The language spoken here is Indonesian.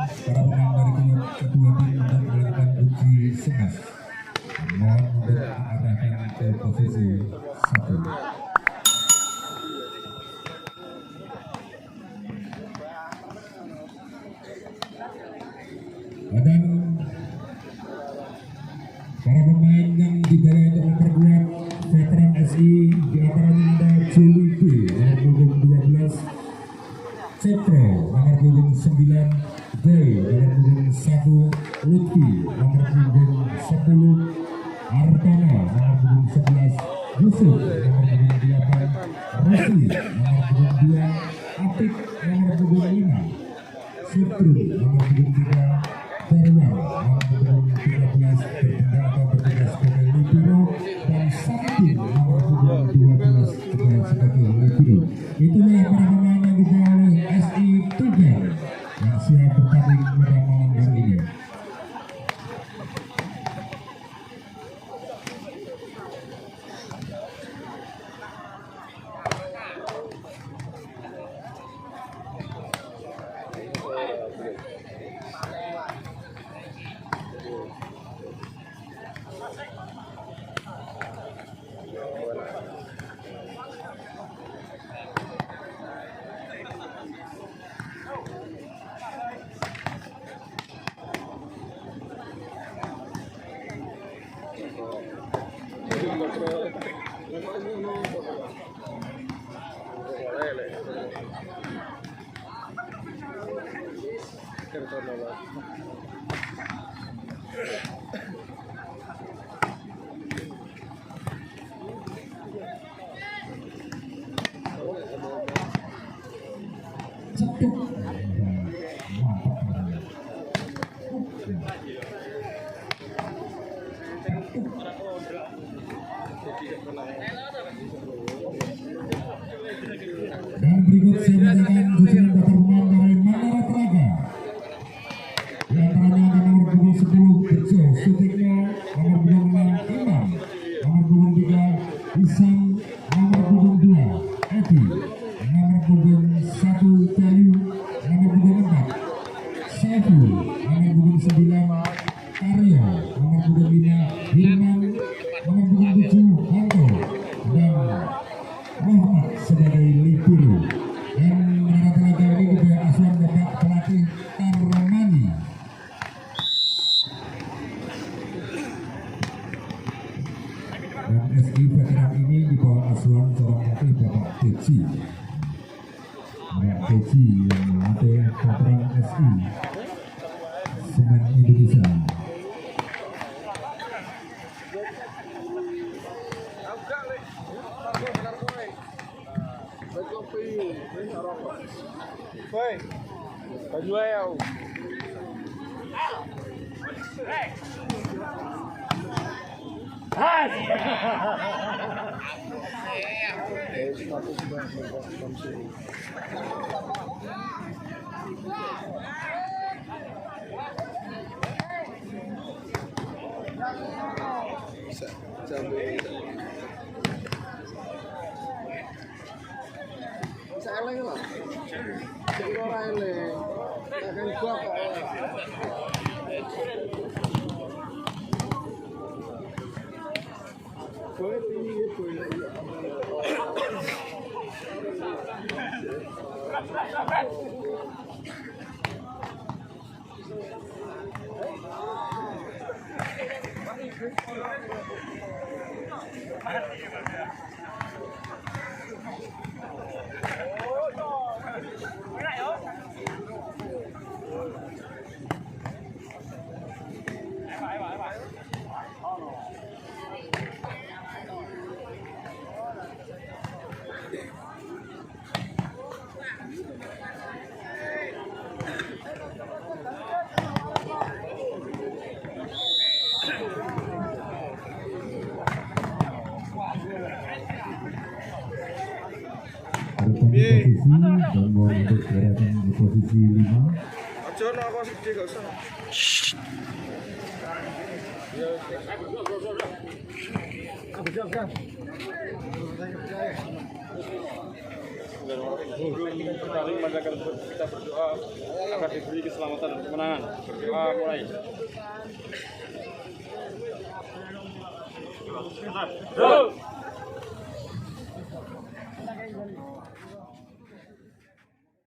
para pemain dari kedua tim untuk melakukan uji semas. Mohon untuk diarahkan ke posisi 1. Dan para pemain yang dibawa untuk memperkuat veteran SI di antaranya ada Jelipi nomor punggung 12, Cetro nomor punggung 9, Boy nomor punggung 1, Lutfi nomor punggung 10, Artono nomor punggung 11, Yusuf nomor punggung 8, Rosli nomor punggung 2, Apik nomor punggung 5, Sutru nomor punggung 3, Darwan nomor punggung 13 bertengah atau bertugas sebagai libero, dan Sakti nomor punggung 12 juga sebagai libero. Itulah para pemain yang dibawa oleh SI Tugen yang siap bertanding pada malam hari ini. Dan berikut saya bacakan susunan daftar pemain dari Mandara Praga. Di antaranya ada nomor punggung 10 Bejo Sutikno, nomor punggung 6 Imam, nomor punggung 3 Isam, nomor punggung 2 Edi, nomor punggung 1 Bayu, nomor punggung 4 Saifu, nomor punggung 9 Karyo, nomor punggung 5 Hilman, nomor punggung 7 Hanto, dan Muhammad sebagai libero. Dan Mandara Praga ini juga asuhan Bapak pelatih Tarmani. Dan SI veteran ini di bawah asuhan seorang pelatih Bapak Teji. Bapak Teji yang melatih veteran SI Semen Indonesia. Woi, baju aja. Eleng lah, jadi orang eleng, akan gua kok. Boleh tinggi boleh. posisi dan mau untuk gerakan di posisi 5. Aja napa sedih gak usah. Ya. Saling menjaga kita berdoa agar diberi keselamatan dan kemenangan. Berdoa mulai. Go!